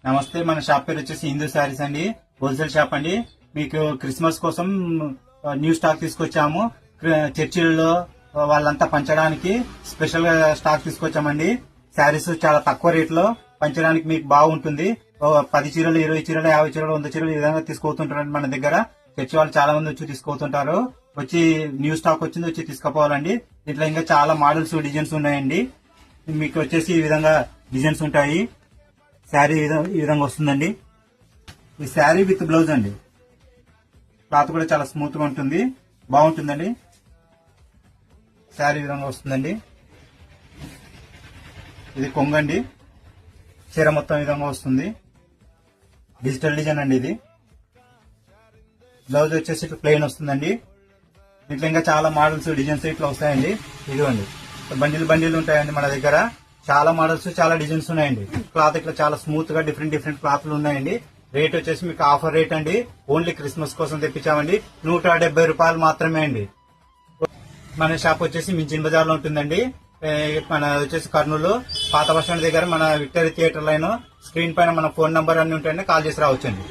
నమస్తే, మన షాప్ పేరు వచ్చేసి హిందూ శారీస్ అండి. హోల్సేల్ షాప్ అండి. మీకు క్రిస్మస్ కోసం న్యూ స్టాక్ తీసుకొచ్చాము. చర్చిల్లో వాళ్ళంతా పంచడానికి స్పెషల్ గా స్టాక్ తీసుకొచ్చామండి. శారీస్ చాలా తక్కువ రేట్ లో పంచడానికి మీకు బాగుంటుంది. 10 చీరలు, 20 చీరలు, 50 చీరలు, 100 చీరలు ఈ విధంగా తీసుకుపోతుంటారు మన దగ్గర. చర్చి వాళ్ళు చాలా మంది వచ్చి తీసుకుపోతుంటారు. వచ్చి న్యూ స్టాక్ వచ్చింది, వచ్చి తీసుకుపోవాలండి. దీంట్లో ఇంకా చాలా మోడల్స్, డిజైన్స్ ఉన్నాయండి. మీకు వచ్చేసి ఈ విధంగా డిజైన్స్ ఉంటాయి. శారీ ఈ విధంగా వస్తుందండి. ఈ శారీ విత్ బ్లౌజ్ అండి. క్లాత్ కూడా చాలా స్మూత్ గా ఉంటుంది, బాగుంటుందండి. శారీ ఈ విధంగా వస్తుందండి. ఇది కొంగండి. చీర మొత్తం ఈ విధంగా వస్తుంది. డిజిటల్ డిజైన్ అండి ఇది. బ్లౌజ్ వచ్చేసి ప్లెయిన్ వస్తుందండి. దీంట్లో ఇంకా చాలా మోడల్స్, డిజైన్స్ ఇట్లా వస్తాయండి. ఇదిగోండి, బండిలు ఉంటాయండి మన దగ్గర. చాలా మోడల్స్, చాలా డిజైన్స్ ఉన్నాయండి. క్లాత్ ఇట్లా చాలా స్మూత్ గా డిఫరెంట్ క్లాత్లు ఉన్నాయండి. రేట్ వచ్చేసి మీకు ఆఫర్ రేట్ అండి. ఓన్లీ క్రిస్మస్ కోసం తెప్పించామండి. 170 రూపాయలు మాత్రమే అండి. మన షాప్ వచ్చేసి మించిన బజార్ లో ఉంటుందండి. మన వచ్చేసి కర్నూలు పాత బస్ స్టాండ్ దగ్గర మన విక్టరీ థియేటర్ లైన్. స్క్రీన్ పైన మన ఫోన్ నంబర్ అన్ని ఉంటాయండి. కాల్ చేసి రావచ్చండి.